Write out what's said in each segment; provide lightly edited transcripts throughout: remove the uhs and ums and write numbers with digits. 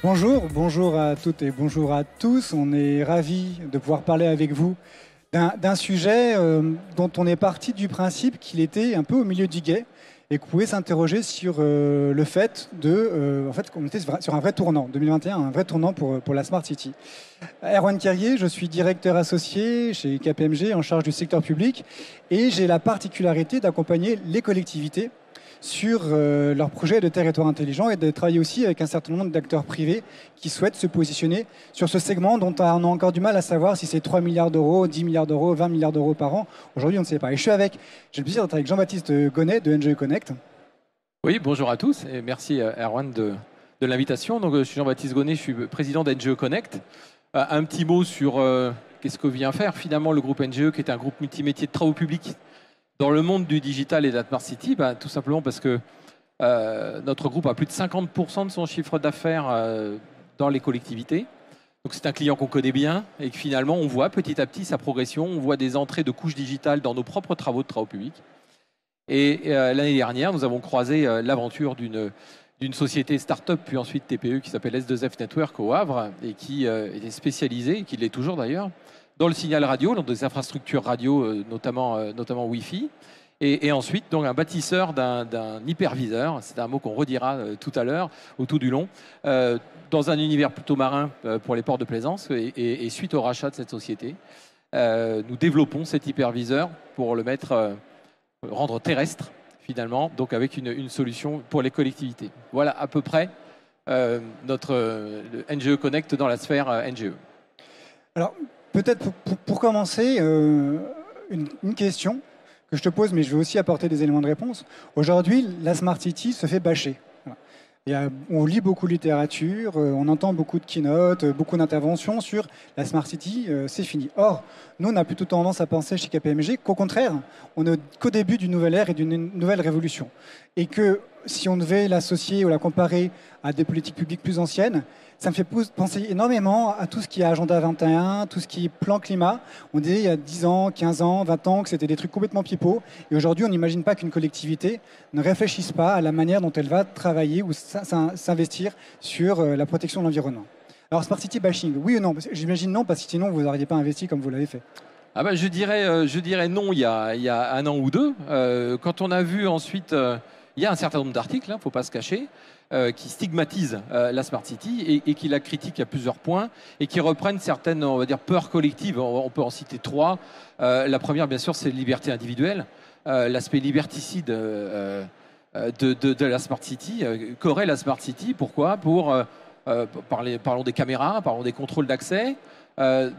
Bonjour, bonjour à toutes et bonjour à tous. On est ravis de pouvoir parler avec vous d'un sujet dont on est parti du principe qu'il était un peu au milieu du gué et qu'on pouvait s'interroger sur le fait qu'on était sur un vrai tournant, 2021, un vrai tournant pour la Smart City. Erwan Carrier, je suis directeur associé chez KPMG en charge du secteur public et j'ai la particularité d'accompagner les collectivités sur leur projet de territoire intelligent et de travailler aussi avec un certain nombre d'acteurs privés qui souhaitent se positionner sur ce segment dont on a encore du mal à savoir si c'est 3 milliards d'euros, 10 milliards d'euros, 20 milliards d'euros par an. Aujourd'hui, on ne sait pas. Et j'ai le plaisir d'être avec Jean-Baptiste Gonnet de NGE Connect. Oui, bonjour à tous et merci Erwan de l'invitation. Donc, je suis Jean-Baptiste Gonnet, je suis président d'NGE Connect. Un petit mot sur qu'est-ce que vient faire finalement le groupe NGE, qui est un groupe multimétier de travaux publics dans le monde du digital et de la Smart City. Tout simplement parce que notre groupe a plus de 50% de son chiffre d'affaires dans les collectivités. Donc c'est un client qu'on connaît bien et que finalement on voit petit à petit sa progression. On voit des entrées de couches digitales dans nos propres travaux de travaux publics. Et l'année dernière, nous avons croisé l'aventure d'une société start-up, puis ensuite TPE, qui s'appelle S2F Network au Havre, et qui était spécialisée, et qui l'est toujours d'ailleurs, dans le signal radio, dans des infrastructures radio, notamment Wi-Fi. Et ensuite, donc, un bâtisseur d'un hyperviseur, c'est un mot qu'on redira tout à l'heure, au tout du long, dans un univers plutôt marin pour les ports de plaisance. Et suite au rachat de cette société, nous développons cet hyperviseur pour le rendre terrestre, finalement, donc avec une solution pour les collectivités. Voilà à peu près notre NGE Connect dans la sphère NGE. Alors, peut-être pour commencer, une question que je te pose, mais je veux aussi apporter des éléments de réponse. Aujourd'hui, la Smart City se fait bâcher. On lit beaucoup de littérature, on entend beaucoup de keynotes, beaucoup d'interventions sur la Smart City, c'est fini. Or, nous, on a plutôt tendance à penser chez KPMG qu'au contraire, on n'est qu'au début d'une nouvelle ère et d'une nouvelle révolution. Et que si on devait l'associer ou la comparer à des politiques publiques plus anciennes, ça me fait penser énormément à tout ce qui est Agenda 21, tout ce qui est plan climat. On disait il y a 10 ans, 15 ans, 20 ans que c'était des trucs complètement pipeaux. Et aujourd'hui, on n'imagine pas qu'une collectivité ne réfléchisse pas à la manière dont elle va travailler ou s'investir sur la protection de l'environnement. Alors, Smart City bashing, oui ou non? J'imagine non, parce que sinon, vous n'auriez pas investi comme vous l'avez fait. Je dirais non il y a un an ou deux. Quand on a vu ensuite, il y a un certain nombre d'articles, il ne faut pas se cacher, qui stigmatisent la Smart City et qui la critiquent à plusieurs points et qui reprennent certaines, on va dire, peurs collectives. On peut en citer trois. La première, bien sûr, c'est la liberté individuelle, l'aspect liberticide de la Smart City. Qu'aurait la Smart City? Pourquoi? Parlons des caméras, parlons des contrôles d'accès.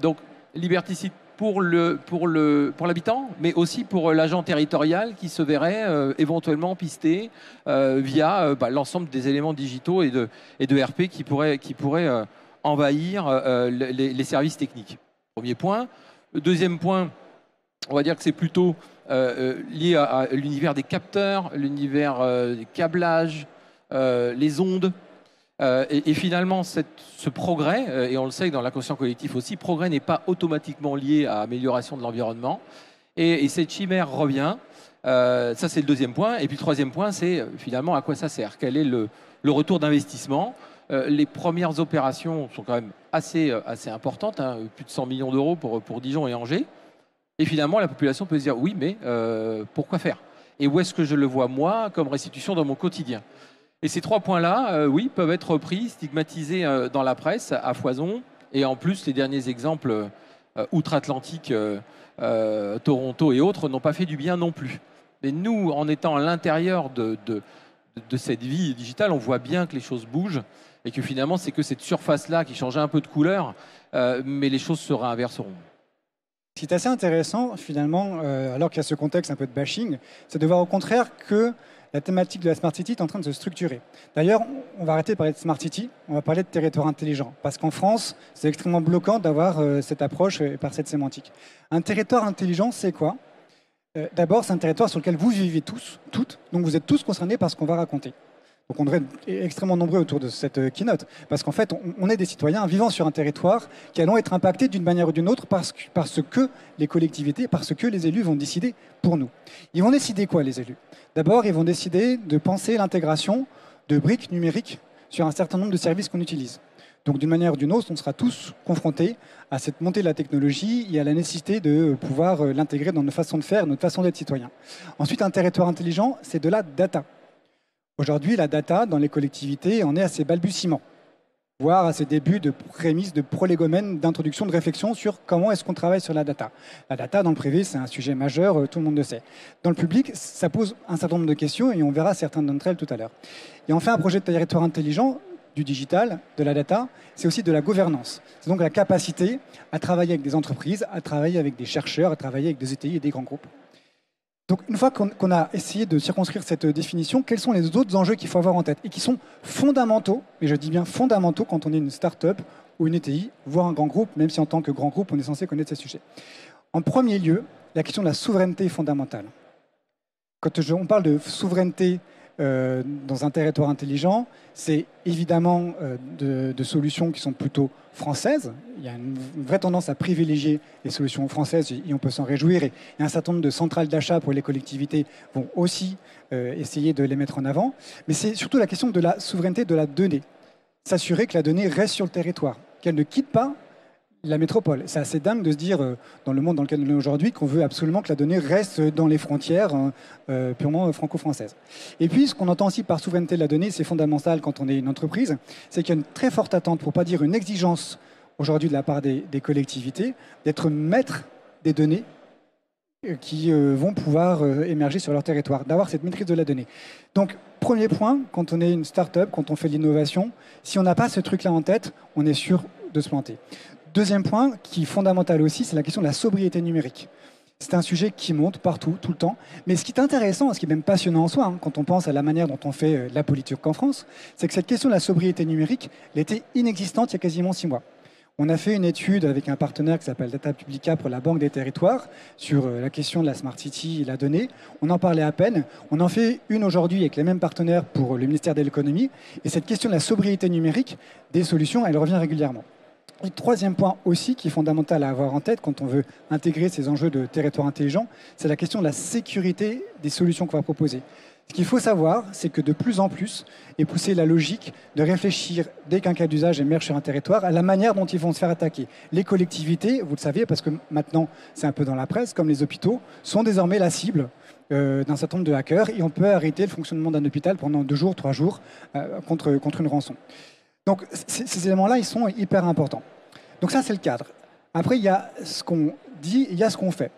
Donc, liberticide pour l'habitant, mais aussi pour l'agent territorial qui se verrait éventuellement pisté via l'ensemble des éléments digitaux et de RP qui pourraient envahir les services techniques. Premier point. Le deuxième point, on va dire que c'est plutôt lié à l'univers des capteurs, l'univers des câblages, les ondes. Et finalement, ce progrès, et on le sait que dans l'inconscient collectif aussi, progrès n'est pas automatiquement lié à amélioration de l'environnement. Et cette chimère revient. Ça, c'est le deuxième point. Et puis le troisième point, c'est finalement à quoi ça sert? Quel est le retour d'investissement? Les premières opérations sont quand même assez importantes, hein, plus de 100 millions d'euros pour Dijon et Angers. Et finalement, la population peut se dire, oui, mais pourquoi faire? Et où est-ce que je le vois, moi, comme restitution dans mon quotidien? Et ces trois points-là, oui, peuvent être repris, stigmatisés dans la presse à foison. Et en plus, les derniers exemples outre-Atlantique, Toronto et autres, n'ont pas fait du bien non plus. Mais nous, en étant à l'intérieur de cette vie digitale, on voit bien que les choses bougent et que finalement, c'est que cette surface-là qui change un peu de couleur, mais les choses se réinverseront. Ce qui est assez intéressant, finalement, alors qu'il y a ce contexte un peu de bashing, c'est de voir au contraire que la thématique de la Smart City est en train de se structurer. D'ailleurs, on va arrêter de parler de Smart City, on va parler de territoire intelligent. Parce qu'en France, c'est extrêmement bloquant d'avoir cette approche par cette sémantique. Un territoire intelligent, c'est quoi? D'abord, c'est un territoire sur lequel vous vivez tous, toutes, donc vous êtes tous concernés par ce qu'on va raconter. Donc on devrait être extrêmement nombreux autour de cette keynote, parce qu'en fait, on est des citoyens vivant sur un territoire qui allons être impactés d'une manière ou d'une autre parce que les collectivités, parce que les élus vont décider pour nous. Ils vont décider quoi, les élus? D'abord, ils vont décider de penser l'intégration de briques numériques sur un certain nombre de services qu'on utilise. Donc d'une manière ou d'une autre, on sera tous confrontés à cette montée de la technologie et à la nécessité de pouvoir l'intégrer dans nos façons de faire, notre façon d'être citoyen. Ensuite, un territoire intelligent, c'est de la data. Aujourd'hui, la data dans les collectivités en est à ses balbutiements, voire à ses débuts de prémices, de prolégomènes, d'introduction, de réflexion sur comment est-ce qu'on travaille sur la data. La data, dans le privé, c'est un sujet majeur, tout le monde le sait. Dans le public, ça pose un certain nombre de questions et on verra certaines d'entre elles tout à l'heure. Et enfin, un projet de territoire intelligent, du digital, de la data, c'est aussi de la gouvernance. C'est donc la capacité à travailler avec des entreprises, à travailler avec des chercheurs, à travailler avec des ETI et des grands groupes. Donc, une fois qu'on a essayé de circonscrire cette définition, quels sont les autres enjeux qu'il faut avoir en tête et qui sont fondamentaux, et je dis bien fondamentaux quand on est une start-up ou une ETI, voire un grand groupe, même si en tant que grand groupe, on est censé connaître ces sujets. En premier lieu, la question de la souveraineté est fondamentale. Quand on parle de souveraineté dans un territoire intelligent, c'est évidemment de solutions qui sont plutôt françaises. Il y a une vraie tendance à privilégier les solutions françaises et on peut s'en réjouir. Et un certain nombre de centrales d'achat pour les collectivités vont aussi essayer de les mettre en avant. Mais c'est surtout la question de la souveraineté de la donnée. S'assurer que la donnée reste sur le territoire, qu'elle ne quitte pas la métropole. C'est assez dingue de se dire, dans le monde dans lequel on est aujourd'hui, qu'on veut absolument que la donnée reste dans les frontières purement franco-françaises. Et puis, ce qu'on entend aussi par souveraineté de la donnée, c'est fondamental quand on est une entreprise, c'est qu'il y a une très forte attente, pour ne pas dire une exigence aujourd'hui de la part des collectivités, d'être maître des données qui vont pouvoir émerger sur leur territoire, d'avoir cette maîtrise de la donnée. Donc, premier point, quand on est une start-up, quand on fait de l'innovation, si on n'a pas ce truc-là en tête, on est sûr de se planter. Deuxième point, qui est fondamental aussi, c'est la question de la sobriété numérique. C'est un sujet qui monte partout, tout le temps. Mais ce qui est intéressant, ce qui est même passionnant en soi, quand on pense à la manière dont on fait la politique en France, c'est que cette question de la sobriété numérique, elle était inexistante il y a quasiment 6 mois. On a fait une étude avec un partenaire qui s'appelle Data Publica pour la Banque des Territoires sur la question de la Smart City et la donnée. On en parlait à peine. On en fait une aujourd'hui avec les mêmes partenaires pour le ministère de l'économie. Et cette question de la sobriété numérique, des solutions, elle revient régulièrement. Le troisième point aussi qui est fondamental à avoir en tête quand on veut intégrer ces enjeux de territoire intelligent, c'est la question de la sécurité des solutions qu'on va proposer. Ce qu'il faut savoir, c'est que de plus en plus est poussée la logique de réfléchir, dès qu'un cas d'usage émerge sur un territoire, à la manière dont ils vont se faire attaquer. Les collectivités, vous le savez, parce que maintenant c'est un peu dans la presse, comme les hôpitaux, sont désormais la cible d'un certain nombre de hackers et on peut arrêter le fonctionnement d'un hôpital pendant 2 jours, 3 jours contre une rançon. Donc ces éléments-là, ils sont hyper importants. Donc ça, c'est le cadre. Après, il y a ce qu'on dit, il y a ce qu'on fait.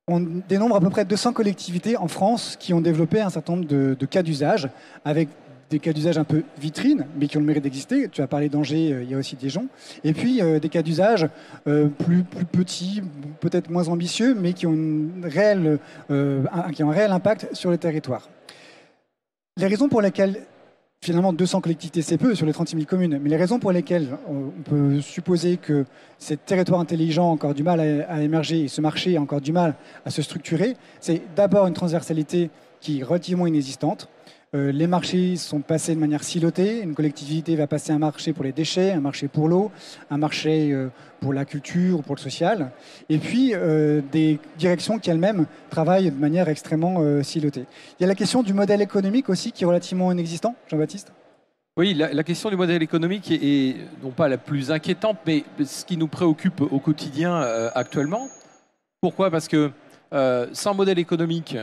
On dénombre à peu près 200 collectivités en France qui ont développé un certain nombre de cas d'usage, avec des cas d'usage un peu vitrines, mais qui ont le mérite d'exister. Tu as parlé d'Angers, il y a aussi Dijon. Et puis des cas d'usage plus petits, peut-être moins ambitieux, mais qui ont un réel impact sur le territoire. Les raisons pour lesquelles finalement, 200 collectivités, c'est peu sur les 36 000 communes. Mais les raisons pour lesquelles on peut supposer que ces territoires intelligents ont encore du mal à émerger et ce marché a encore du mal à se structurer, c'est d'abord une transversalité qui est relativement inexistante. Les marchés sont passés de manière silotée. Une collectivité va passer un marché pour les déchets, un marché pour l'eau, un marché pour la culture, pour le social. Et puis, des directions qui elles-mêmes travaillent de manière extrêmement silotée. Il y a la question du modèle économique aussi qui est relativement inexistant, Jean-Baptiste ? Oui, la question du modèle économique est non pas la plus inquiétante, mais ce qui nous préoccupe au quotidien actuellement. Pourquoi ? Parce que sans modèle économique,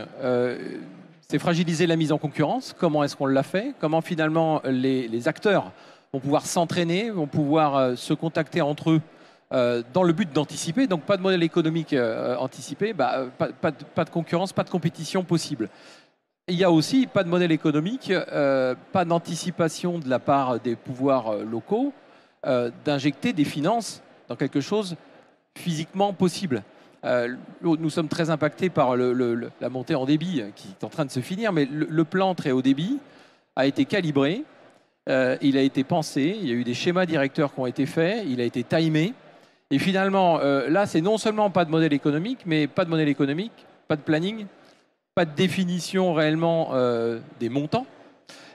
c'est fragiliser la mise en concurrence. Comment est-ce qu'on l'a fait ? Comment finalement les acteurs vont pouvoir s'entraîner, vont pouvoir se contacter entre eux dans le but d'anticiper. Donc pas de modèle économique anticipé, pas de concurrence, pas de compétition possible. Il y a aussi pas de modèle économique, pas d'anticipation de la part des pouvoirs locaux d'injecter des finances dans quelque chose physiquement possible. Nous sommes très impactés par la montée en débit qui est en train de se finir, mais le plan très haut débit a été calibré, il a été pensé, il y a eu des schémas directeurs qui ont été faits, il a été timé. Et finalement, là, c'est non seulement pas de modèle économique, mais pas de modèle économique, pas de planning, pas de définition réellement des montants.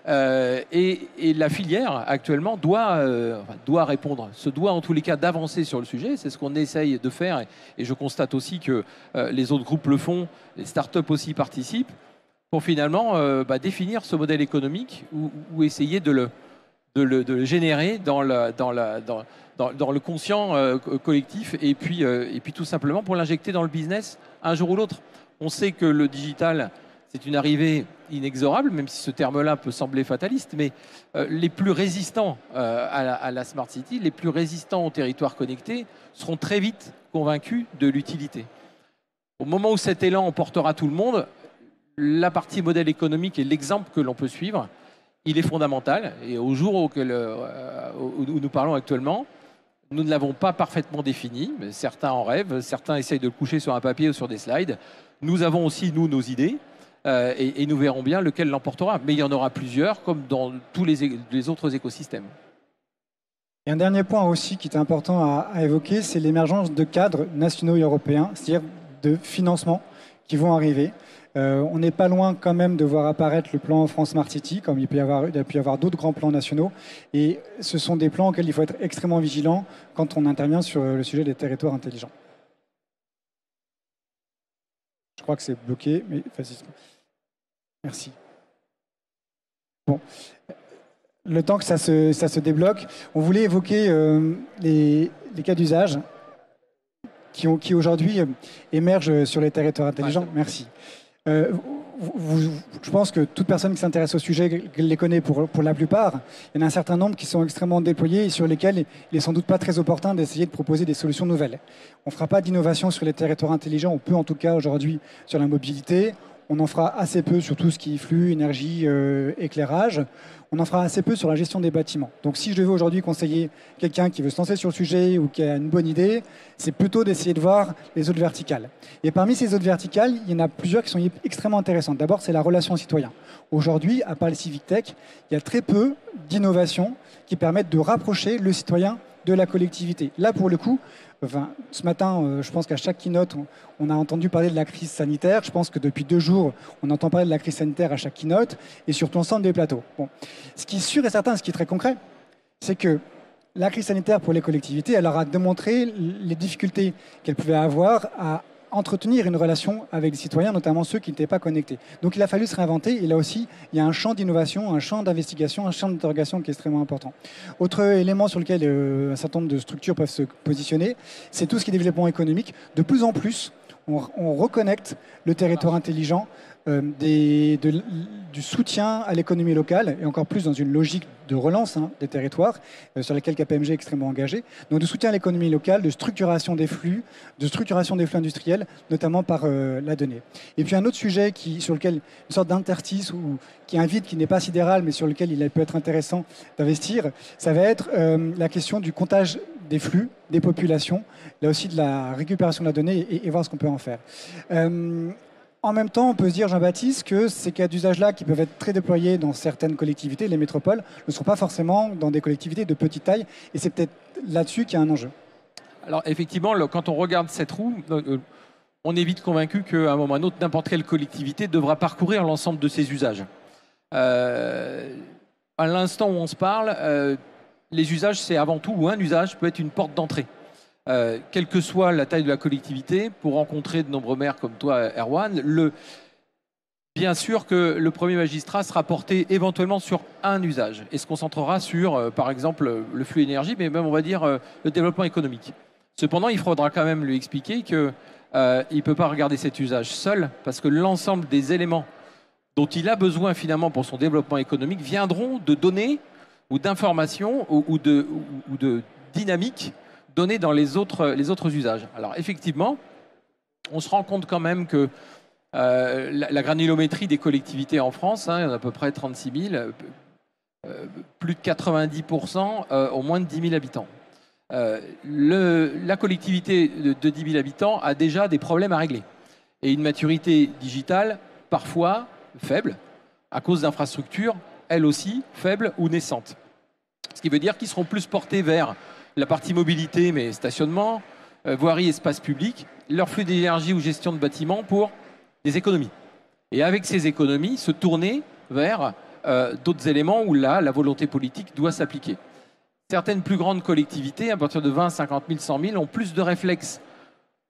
Et la filière, actuellement, doit répondre, se doit en tous les cas d'avancer sur le sujet. C'est ce qu'on essaye de faire. Et je constate aussi que les autres groupes le font, les startups aussi participent, pour finalement définir ce modèle économique ou essayer de de le générer dans le conscient collectif et puis tout simplement pour l'injecter dans le business un jour ou l'autre. On sait que le digital, c'est une arrivée inexorable, même si ce terme-là peut sembler fataliste, mais les plus résistants à la Smart City, les plus résistants au territoire connecté, seront très vite convaincus de l'utilité. Au moment où cet élan emportera tout le monde, la partie modèle économique et l'exemple que l'on peut suivre, il est fondamental. Et au jour où nous parlons actuellement, nous ne l'avons pas parfaitement défini. Mais certains en rêvent, certains essayent de le coucher sur un papier ou sur des slides. Nous avons aussi, nous, nos idées. Et nous verrons bien lequel l'emportera. Mais il y en aura plusieurs, comme dans tous les autres écosystèmes. Et un dernier point aussi qui est important à évoquer, c'est l'émergence de cadres nationaux et européens, c'est-à-dire de financement qui vont arriver. On n'est pas loin quand même de voir apparaître le plan France Smart City, comme il pu y avoir d'autres grands plans nationaux. Et ce sont des plans auxquels il faut être extrêmement vigilant quand on intervient sur le sujet des territoires intelligents. Je crois que c'est bloqué, mais vas-y. Merci. Bon. Le temps que ça se débloque, on voulait évoquer les cas d'usage qui aujourd'hui émergent sur les territoires intelligents. Ouais. Merci. Je pense que toute personne qui s'intéresse au sujet les connaît pour la plupart. Il y en a un certain nombre qui sont extrêmement déployés et sur lesquels il n'est sans doute pas très opportun d'essayer de proposer des solutions nouvelles. On ne fera pas d'innovation sur les territoires intelligents, on peut en tout cas aujourd'hui sur la mobilité. On en fera assez peu sur tout ce qui est flux, énergie, éclairage. On en fera assez peu sur la gestion des bâtiments. Donc si je devais aujourd'hui conseiller quelqu'un qui veut se lancer sur le sujet ou qui a une bonne idée, c'est plutôt d'essayer de voir les autres verticales. Et parmi ces autres verticales, il y en a plusieurs qui sont extrêmement intéressantes. D'abord, c'est la relation citoyen. Aujourd'hui, à part les civic tech, il y a très peu d'innovations qui permettent de rapprocher le citoyen de la collectivité. Là, pour le coup, ce matin, je pense qu'à chaque keynote, on a entendu parler de la crise sanitaire. Je pense que depuis 2 jours, on entend parler de la crise sanitaire à chaque keynote et sur l'ensemble des plateaux. Bon. Ce qui est sûr et certain, ce qui est très concret, c'est que la crise sanitaire pour les collectivités, elle leur a démontré les difficultés qu'elles pouvaient avoir à entretenir une relation avec les citoyens, notamment ceux qui n'étaient pas connectés. Donc il a fallu se réinventer, et là aussi, il y a un champ d'innovation, un champ d'investigation, un champ d'interrogation qui est extrêmement important. Autre élément sur lequel un certain nombre de structures peuvent se positionner, c'est tout ce qui est développement économique. De plus en plus, on reconnecte le territoire intelligent du soutien à l'économie locale, et encore plus dans une logique de relance des territoires, sur lesquels KPMG est extrêmement engagé. Donc de soutien à l'économie locale, de structuration des flux industriels, notamment par la donnée. Et puis un autre sujet sur lequel, une sorte d'interstice, qui est un vide qui n'est pas sidéral, mais sur lequel il peut être intéressant d'investir, ça va être la question du comptage des flux, des populations, là aussi de la récupération de la donnée et voir ce qu'on peut en faire. En même temps, on peut se dire, Jean-Baptiste, que ces cas d'usage-là, qui peuvent être très déployés dans certaines collectivités, les métropoles, ne sont pas forcément dans des collectivités de petite taille, et c'est peut-être là-dessus qu'il y a un enjeu. Alors effectivement, quand on regarde cette roue, on est vite convaincu qu'à un moment ou à un autre, n'importe quelle collectivité devra parcourir l'ensemble de ces usages. À l'instant où on se parle, les usages, c'est avant tout, ou un usage peut être une porte d'entrée. Quelle que soit la taille de la collectivité, pour rencontrer de nombreux maires comme toi, Erwan, bien sûr que le premier magistrat sera porté éventuellement sur un usage et se concentrera sur, par exemple, le flux énergie, mais même, on va dire, le développement économique. Cependant, il faudra quand même lui expliquer qu'il ne peut pas regarder cet usage seul, parce que l'ensemble des éléments dont il a besoin finalement pour son développement économique viendront de données ou d'informations ou de dynamiques données dans les autres usages. Alors effectivement, on se rend compte quand même que la granulométrie des collectivités en France, il y en a à peu près 36 000, plus de 90% ont moins de 10 000 habitants. La collectivité de 10 000 habitants a déjà des problèmes à régler. Et une maturité digitale parfois faible, à cause d'infrastructures, elles aussi, faibles ou naissantes. Ce qui veut dire qu'ils seront plus portés vers la partie mobilité, mais stationnement, voirie, espace public, leur flux d'énergie ou gestion de bâtiments pour des économies. Et avec ces économies, se tourner vers d'autres éléments où là, la volonté politique doit s'appliquer. Certaines plus grandes collectivités, à partir de 20, 50 000, 100 000, ont plus de réflexes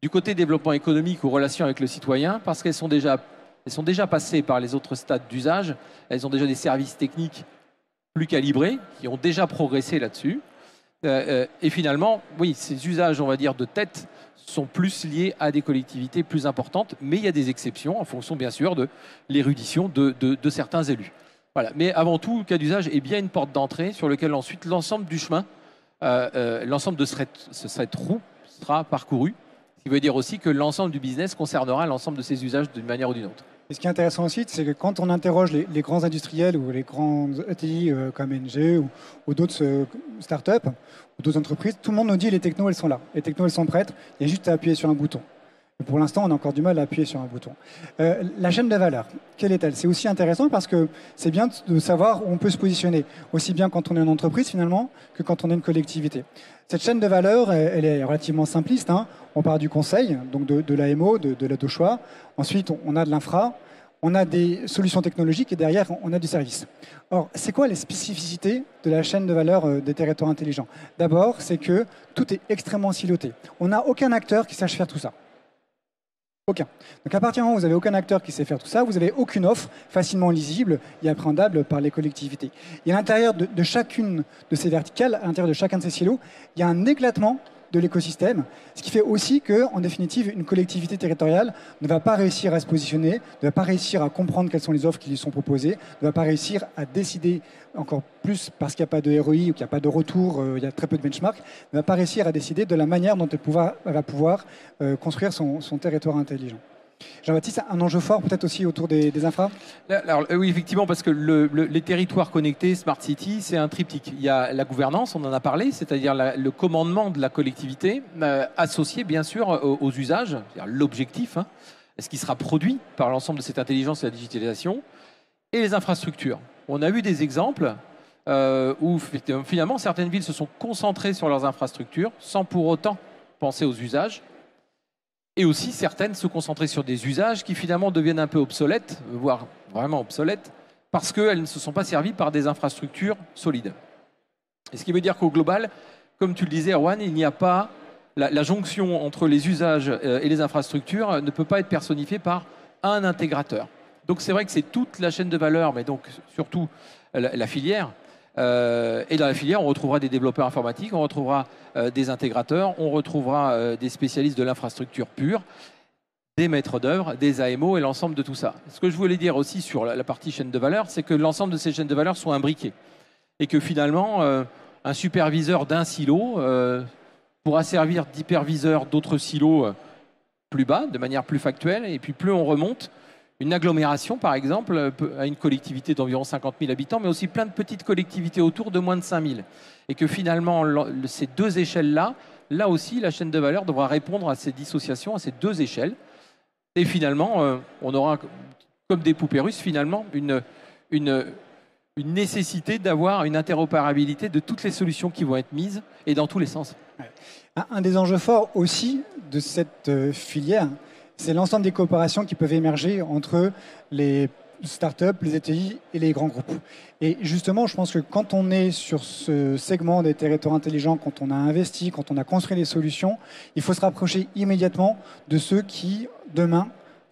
du côté développement économique ou relation avec le citoyen, parce qu'elles sont déjà passées par les autres stades d'usage, elles ont déjà des services techniques plus calibrés, qui ont déjà progressé là-dessus. Et finalement, oui, ces usages, on va dire, de tête sont plus liés à des collectivités plus importantes, mais il y a des exceptions en fonction, bien sûr, de l'érudition de certains élus. Voilà. Mais avant tout, le cas d'usage est bien une porte d'entrée sur lequel ensuite l'ensemble du chemin, l'ensemble de cette roue sera parcouru. Ce qui veut dire aussi que l'ensemble du business concernera l'ensemble de ces usages d'une manière ou d'une autre. Et ce qui est intéressant aussi, c'est que quand on interroge les grands industriels ou les grands ETI comme NG ou d'autres startups ou d'autres entreprises, tout le monde nous dit les technos, elles sont là. Les technos, elles sont prêtes. Il y a juste à appuyer sur un bouton. Et pour l'instant, on a encore du mal à appuyer sur un bouton. La chaîne de valeur, quelle est-elle? C'est aussi intéressant parce que c'est bien de savoir où on peut se positionner, aussi bien quand on est une entreprise finalement que quand on est une collectivité. Cette chaîne de valeur, elle est relativement simpliste. Hein. On part du conseil, donc de l'AMO, de choix. Ensuite, on a de l'infra, on a des solutions technologiques et derrière, on a du service. Or, c'est quoi les spécificités de la chaîne de valeur des territoires intelligents? D'abord, c'est que tout est extrêmement siloté. On n'a aucun acteur qui sache faire tout ça. Aucun. Donc à partir du moment où vous n'avez aucun acteur qui sait faire tout ça, vous n'avez aucune offre facilement lisible et appréhendable par les collectivités. Et à l'intérieur de chacune de ces verticales, à l'intérieur de chacun de ces silos, il y a un éclatement de l'écosystème, ce qui fait aussi qu'en définitive, une collectivité territoriale ne va pas réussir à se positionner, ne va pas réussir à comprendre quelles sont les offres qui lui sont proposées, ne va pas réussir à décider encore plus parce qu'il n'y a pas de ROI ou qu'il n'y a pas de retour, il y a très peu de benchmark, ne va pas réussir à décider de la manière dont elle va pouvoir construire son territoire intelligent. Jean-Baptiste, un enjeu fort peut-être aussi autour des infras? Alors, oui, effectivement, parce que les territoires connectés, Smart City, c'est un triptyque. Il y a la gouvernance, on en a parlé, c'est-à-dire le commandement de la collectivité, associé bien sûr aux usages, c'est-à-dire l'objectif, hein, ce qui sera produit par l'ensemble de cette intelligence et la digitalisation, et les infrastructures. On a vu des exemples où finalement certaines villes se sont concentrées sur leurs infrastructures sans pour autant penser aux usages. Et aussi, certaines se concentraient sur des usages qui finalement deviennent un peu obsolètes, voire vraiment obsolètes, parce qu'elles ne se sont pas servies par des infrastructures solides. Et ce qui veut dire qu'au global, comme tu le disais, Erwan, il n'y a pas la jonction entre les usages et les infrastructures ne peut pas être personnifiée par un intégrateur. Donc c'est vrai que c'est toute la chaîne de valeur, mais donc surtout la filière. Et dans la filière, on retrouvera des développeurs informatiques, on retrouvera des intégrateurs, on retrouvera des spécialistes de l'infrastructure pure, des maîtres d'œuvre, des AMO et l'ensemble de tout ça. Ce que je voulais dire aussi sur la partie chaîne de valeur, c'est que l'ensemble de ces chaînes de valeur sont imbriquées. Et que finalement, un superviseur d'un silo pourra servir d'hyperviseur d'autres silos plus bas, de manière plus factuelle. Et puis plus on remonte, une agglomération, par exemple, a une collectivité d'environ 50 000 habitants, mais aussi plein de petites collectivités autour de moins de 5 000. Et que finalement, ces deux échelles-là, là aussi, la chaîne de valeur devra répondre à ces dissociations, à ces deux échelles. Et finalement, on aura, comme des poupées russes, finalement, une nécessité d'avoir une interopérabilité de toutes les solutions qui vont être mises et dans tous les sens. Un des enjeux forts aussi de cette filière, c'est l'ensemble des coopérations qui peuvent émerger entre les startups, les ETI et les grands groupes. Et justement, je pense que quand on est sur ce segment des territoires intelligents, quand on a investi, quand on a construit des solutions, il faut se rapprocher immédiatement de ceux qui, demain,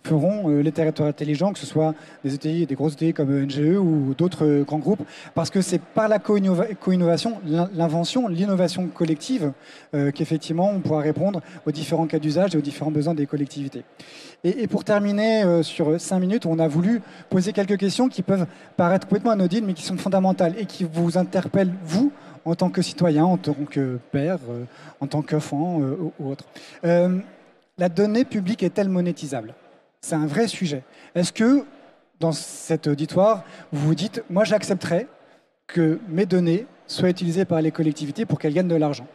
feront les territoires intelligents, que ce soit des ETI, des grosses ETI comme NGE ou d'autres grands groupes, parce que c'est par la co-innovation, l'invention, l'innovation collective qu'effectivement on pourra répondre aux différents cas d'usage et aux différents besoins des collectivités. Et pour terminer, sur 5 minutes, on a voulu poser quelques questions qui peuvent paraître complètement anodines, mais qui sont fondamentales et qui vous interpellent, vous, en tant que citoyen, en tant que père, en tant qu'enfant ou autre. La donnée publique est-elle monétisable ? C'est un vrai sujet. Est-ce que, dans cet auditoire, vous vous dites, moi j'accepterais que mes données soient utilisées par les collectivités pour qu'elles gagnent de l'argent?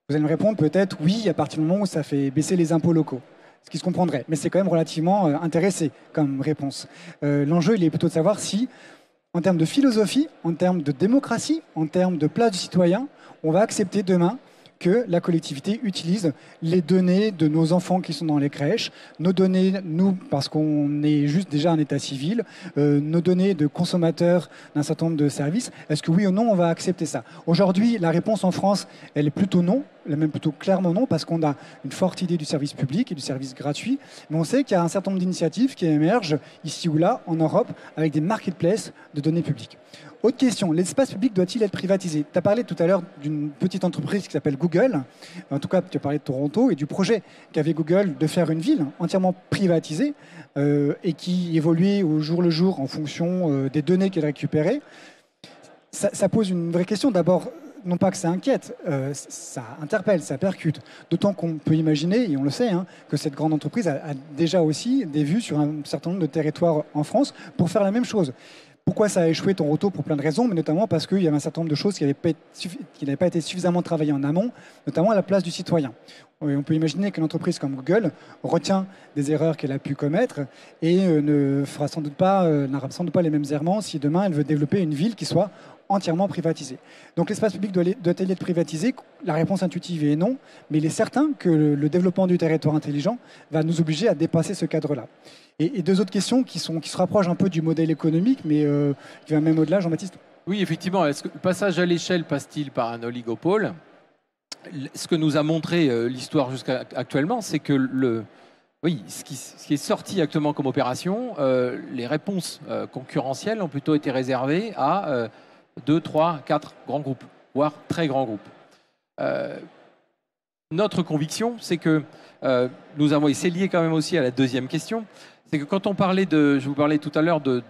Vous allez me répondre peut-être oui, à partir du moment où ça fait baisser les impôts locaux. Ce qui se comprendrait. Mais c'est quand même relativement intéressé comme réponse. L'enjeu, il est plutôt de savoir si, en termes de philosophie, en termes de démocratie, en termes de place du citoyen, on va accepter demain que la collectivité utilise les données de nos enfants qui sont dans les crèches, nos données, nous, parce qu'on est juste déjà un état civil, nos données de consommateurs d'un certain nombre de services. Est-ce que oui ou non, on va accepter ça? Aujourd'hui, la réponse en France, elle est plutôt non, elle est même plutôt clairement non, parce qu'on a une forte idée du service public et du service gratuit, mais on sait qu'il y a un certain nombre d'initiatives qui émergent ici ou là, en Europe, avec des marketplaces de données publiques. Autre question, l'espace public doit-il être privatisé? Tu as parlé tout à l'heure d'une petite entreprise qui s'appelle Google, en tout cas tu as parlé de Toronto, et du projet qu'avait Google de faire une ville entièrement privatisée et qui évoluait au jour le jour en fonction des données qu'elle récupérait. Ça pose une vraie question. D'abord, non pas que ça inquiète, ça interpelle, ça percute. D'autant qu'on peut imaginer, et on le sait, hein, que cette grande entreprise a déjà aussi des vues sur un certain nombre de territoires en France pour faire la même chose. Pourquoi ça a échoué Toronto? Pour plein de raisons, mais notamment parce qu'il y avait un certain nombre de choses qui n'avaient pas été suffisamment travaillées en amont, notamment à la place du citoyen. Et on peut imaginer qu'une entreprise comme Google retient des erreurs qu'elle a pu commettre et n'aura sans doute pas les mêmes errements si demain elle veut développer une ville qui soit entièrement privatisée. Donc l'espace public doit-il être privatisé? La réponse intuitive est non, mais il est certain que le développement du territoire intelligent va nous obliger à dépasser ce cadre-là. Et deux autres questions qui se rapprochent un peu du modèle économique, mais qui va même au-delà, Jean-Baptiste. Oui, effectivement. Est-ce que le passage à l'échelle passe-t-il par un oligopole? Ce que nous a montré l'histoire jusqu'à actuellement, c'est que ce qui est sorti actuellement comme opération, les réponses concurrentielles ont plutôt été réservées à 2, 3, 4 grands groupes, voire très grands groupes. Notre conviction, c'est que nous avons, et c'est lié quand même aussi à la deuxième question, c'est que quand on parlait je vous parlais tout à l'heure de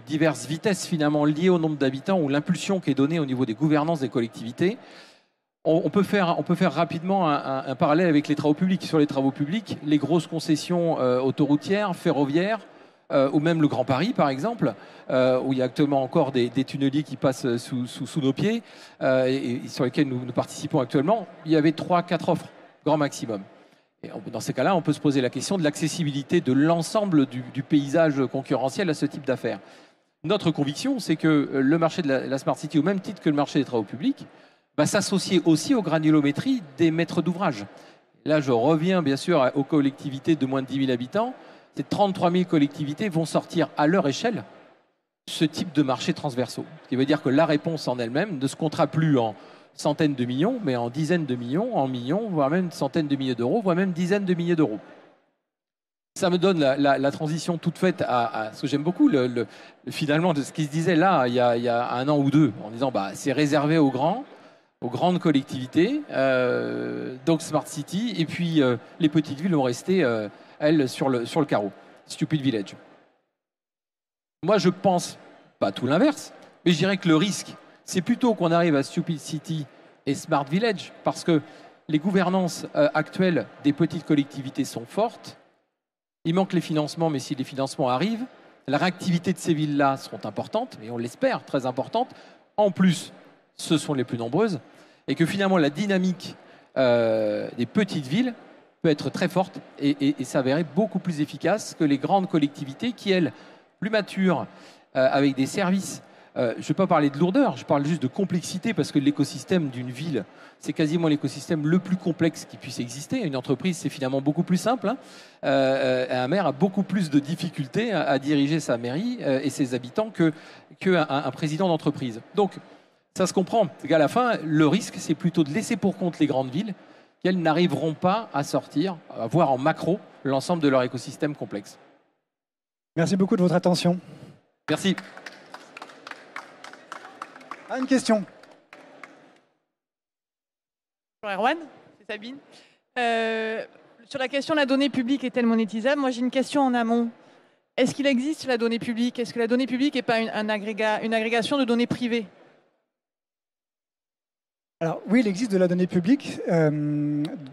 diverses vitesses finalement liées au nombre d'habitants ou l'impulsion qui est donnée au niveau des gouvernances des collectivités, on peut faire rapidement un parallèle avec les travaux publics. Sur les travaux publics, les grosses concessions autoroutières, ferroviaires, ou même le Grand Paris, par exemple, où il y a actuellement encore des tunneliers qui passent sous nos pieds et sur lesquels nous participons actuellement, il y avait 3-4 offres, grand maximum. Et dans ces cas-là, on peut se poser la question de l'accessibilité de l'ensemble du paysage concurrentiel à ce type d'affaires. Notre conviction, c'est que le marché de la Smart City, au même titre que le marché des travaux publics, va s'associer aussi aux granulométries des maîtres d'ouvrage. Là, je reviens bien sûr aux collectivités de moins de 10 000 habitants. Ces 33 000 collectivités vont sortir à leur échelle ce type de marché transversaux. Ce qui veut dire que la réponse en elle-même ne se comptera plus en centaines de millions, mais en dizaines de millions, en millions, voire même centaines de milliers d'euros, voire même dizaines de milliers d'euros. Ça me donne la transition toute faite à ce que j'aime beaucoup, finalement, de ce qui se disait là, il y a un an ou deux, en disant c'est réservé aux grandes collectivités, donc Smart City, et puis les petites villes vont rester, elles, sur le carreau. Stupid Village. Moi, je pense, pas tout l'inverse, mais je dirais que le risque, c'est plutôt qu'on arrive à Stupid City et Smart Village, parce que les gouvernances actuelles des petites collectivités sont fortes. Il manque les financements, mais si les financements arrivent, la réactivité de ces villes-là seront importantes, et on l'espère, très importantes. En plus, ce sont les plus nombreuses, et que finalement la dynamique des petites villes peut être très forte et s'avérer beaucoup plus efficace que les grandes collectivités qui, elles, plus matures, avec des services. Je ne vais pas parler de lourdeur, je parle juste de complexité, parce que l'écosystème d'une ville, c'est quasiment l'écosystème le plus complexe qui puisse exister. Une entreprise, c'est finalement beaucoup plus simple. Hein. Un maire a beaucoup plus de difficultés à diriger sa mairie et ses habitants qu'un président d'entreprise. Donc, ça se comprend. C'est qu'à la fin, le risque, c'est plutôt de laisser pour compte les grandes villes, qu'elles n'arriveront pas à sortir, à voir en macro l'ensemble de leur écosystème complexe. Merci beaucoup de votre attention. Merci. Une question. Bonjour Erwan, c'est Sabine. Sur la question la donnée publique est-elle monétisable? Moi j'ai une question en amont. Est-ce qu'il existe la donnée publique? Est-ce que la donnée publique n'est pas une agrégation de données privées? Alors oui, il existe de la donnée publique.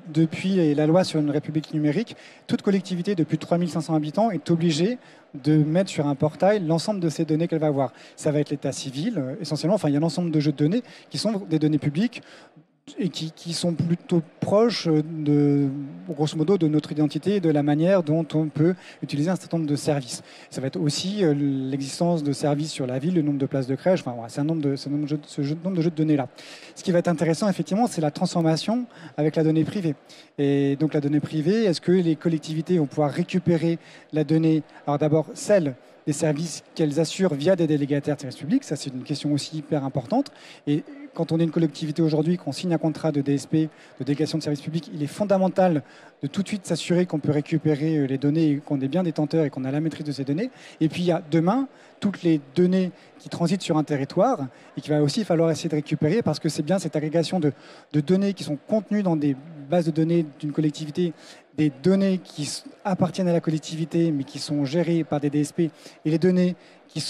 Depuis la loi sur une république numérique, toute collectivité de plus de 3500 habitants est obligée de mettre sur un portail l'ensemble de ces données qu'elle va avoir. Ça va être l'état civil, essentiellement. Enfin, il y a un ensemble de jeux de données qui sont des données publiques et qui sont plutôt proches grosso modo, de notre identité et de la manière dont on peut utiliser un certain nombre de services. Ça va être aussi l'existence de services sur la ville, le nombre de places de crèche, enfin, voilà, c'est un nombre de jeux de données-là. Ce qui va être intéressant, effectivement, c'est la transformation avec la donnée privée. Et donc la donnée privée, est-ce que les collectivités vont pouvoir récupérer la donnée? Alors d'abord, celle des services qu'elles assurent via des délégataires de services publics, ça c'est une question aussi hyper importante. Et quand on est une collectivité aujourd'hui, qu'on signe un contrat de DSP, de délégation de service public, il est fondamental de tout de suite s'assurer qu'on peut récupérer les données, qu'on est bien détenteur et qu'on a la maîtrise de ces données. Et puis il y a demain toutes les données qui transitent sur un territoire et qu'il va aussi falloir essayer de récupérer parce que c'est bien cette agrégation de données qui sont contenues dans des bases de données d'une collectivité, des données qui appartiennent à la collectivité mais qui sont gérées par des DSP et les données qui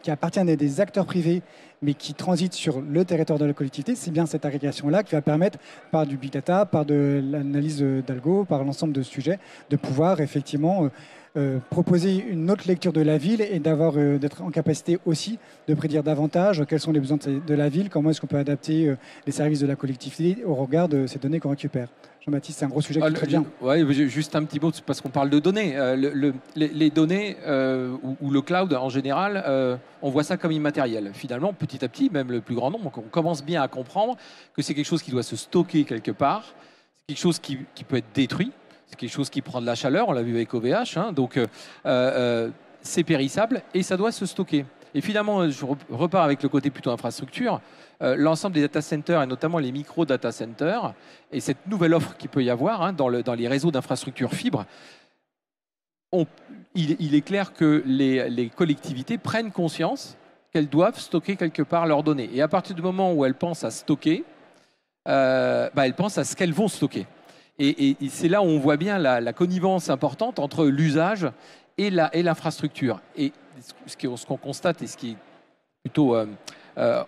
appartiennent à des acteurs privés mais qui transitent sur le territoire de la collectivité. C'est bien cette agrégation-là qui va permettre, par du big data, par de l'analyse d'algo, par l'ensemble de sujets, de pouvoir effectivement proposer une autre lecture de la ville et d'être en capacité aussi de prédire davantage quels sont les besoins de la ville, comment est-ce qu'on peut adapter les services de la collectivité au regard de ces données qu'on récupère. Jean-Baptiste, c'est un gros sujet qui est très bien. Oui, juste un petit mot, parce qu'on parle de données. Les données ou le cloud en général, on voit ça comme immatériel. Finalement, petit à petit, même le plus grand nombre, on commence bien à comprendre que c'est quelque chose qui doit se stocker quelque part, c'est quelque chose qui peut être détruit, c'est quelque chose qui prend de la chaleur, on l'a vu avec OVH, hein, donc c'est périssable et ça doit se stocker. Et finalement, je repars avec le côté plutôt infrastructure. L'ensemble des data centers, et notamment les micro-data centers, et cette nouvelle offre qu'il peut y avoir hein, dans les réseaux d'infrastructures fibres, il est clair que les collectivités prennent conscience qu'elles doivent stocker quelque part leurs données. Et à partir du moment où elles pensent à stocker, elles pensent à ce qu'elles vont stocker. Et c'est là où on voit bien la connivence importante entre l'usage et l'infrastructure. Et ce qu'on constate, et ce qui est plutôt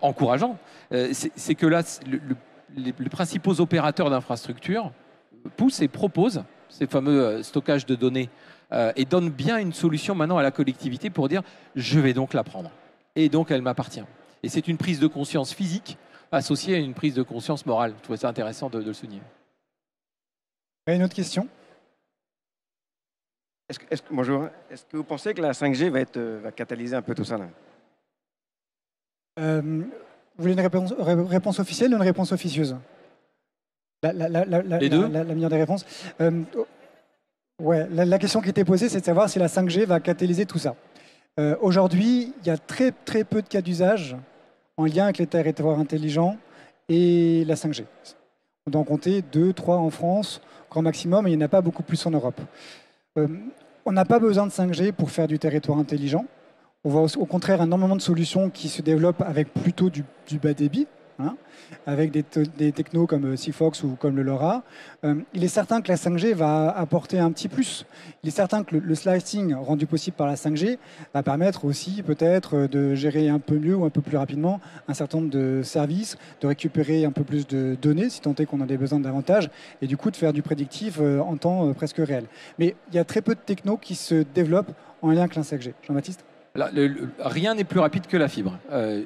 encourageant, c'est que là, les principaux opérateurs d'infrastructure poussent et proposent ces fameux stockages de données et donnent bien une solution maintenant à la collectivité pour dire « je vais donc la prendre ». Et donc, elle m'appartient. Et c'est une prise de conscience physique associée à une prise de conscience morale. Je trouvais ça intéressant de le souligner. Une autre question? Bonjour. Est-ce que vous pensez que la 5G va catalyser un peu tout ça là? Vous voulez une réponse officielle ou une réponse officieuse? Les deux. La meilleure des réponses. La question qui était posée, c'est de savoir si la 5G va catalyser tout ça. Aujourd'hui, il y a très peu de cas d'usage en lien avec les territoires intelligents et la 5G. On doit en compter 2, 3 en France, grand maximum, et il n'y en a pas beaucoup plus en Europe. On n'a pas besoin de 5G pour faire du territoire intelligent. On voit au contraire énormément de solutions qui se développent avec plutôt du bas débit, hein, avec des technos comme Sigfox ou comme le LoRa. Il est certain que la 5G va apporter un petit plus. Il est certain que le slicing rendu possible par la 5G va permettre aussi peut-être de gérer un peu mieux ou un peu plus rapidement un certain nombre de services, de récupérer un peu plus de données, si tant est qu'on en ait besoin davantage, et du coup de faire du prédictif en temps presque réel. Mais il y a très peu de technos qui se développent en lien avec la 5G. Jean-Baptiste ? Là, rien n'est plus rapide que la fibre.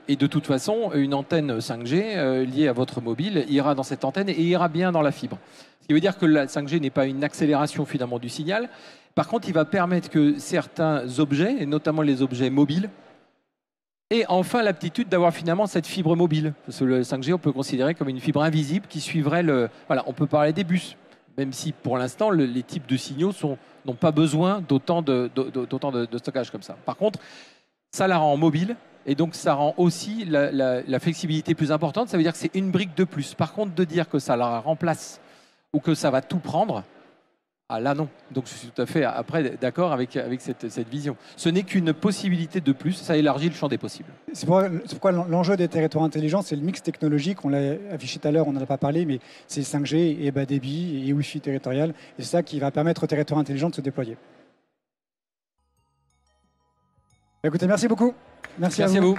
Et de toute façon, une antenne 5G liée à votre mobile ira dans cette antenne et ira bien dans la fibre. Ce qui veut dire que la 5G n'est pas une accélération finalement du signal. Par contre, il va permettre que certains objets, et notamment les objets mobiles, aient enfin l'aptitude d'avoir finalement cette fibre mobile. Parce que le 5G, on peut considérer comme une fibre invisible qui suivrait le... Voilà, on peut parler des bus, même si pour l'instant, les types de signaux n'ont pas besoin d'autant de stockage comme ça. Par contre, ça la rend mobile et donc ça rend aussi la flexibilité plus importante. Ça veut dire que c'est une brique de plus. Par contre, de dire que ça la remplace ou que ça va tout prendre, ah là non. Donc je suis tout à fait après d'accord avec cette vision. Ce n'est qu'une possibilité de plus, ça élargit le champ des possibles. C'est pourquoi l'enjeu des territoires intelligents, c'est le mix technologique. On l'a affiché tout à l'heure, on n'en a pas parlé, mais c'est 5G et bas débit et Wi-Fi territorial. Et c'est ça qui va permettre aux territoires intelligents de se déployer. Écoutez, merci beaucoup. Merci à vous.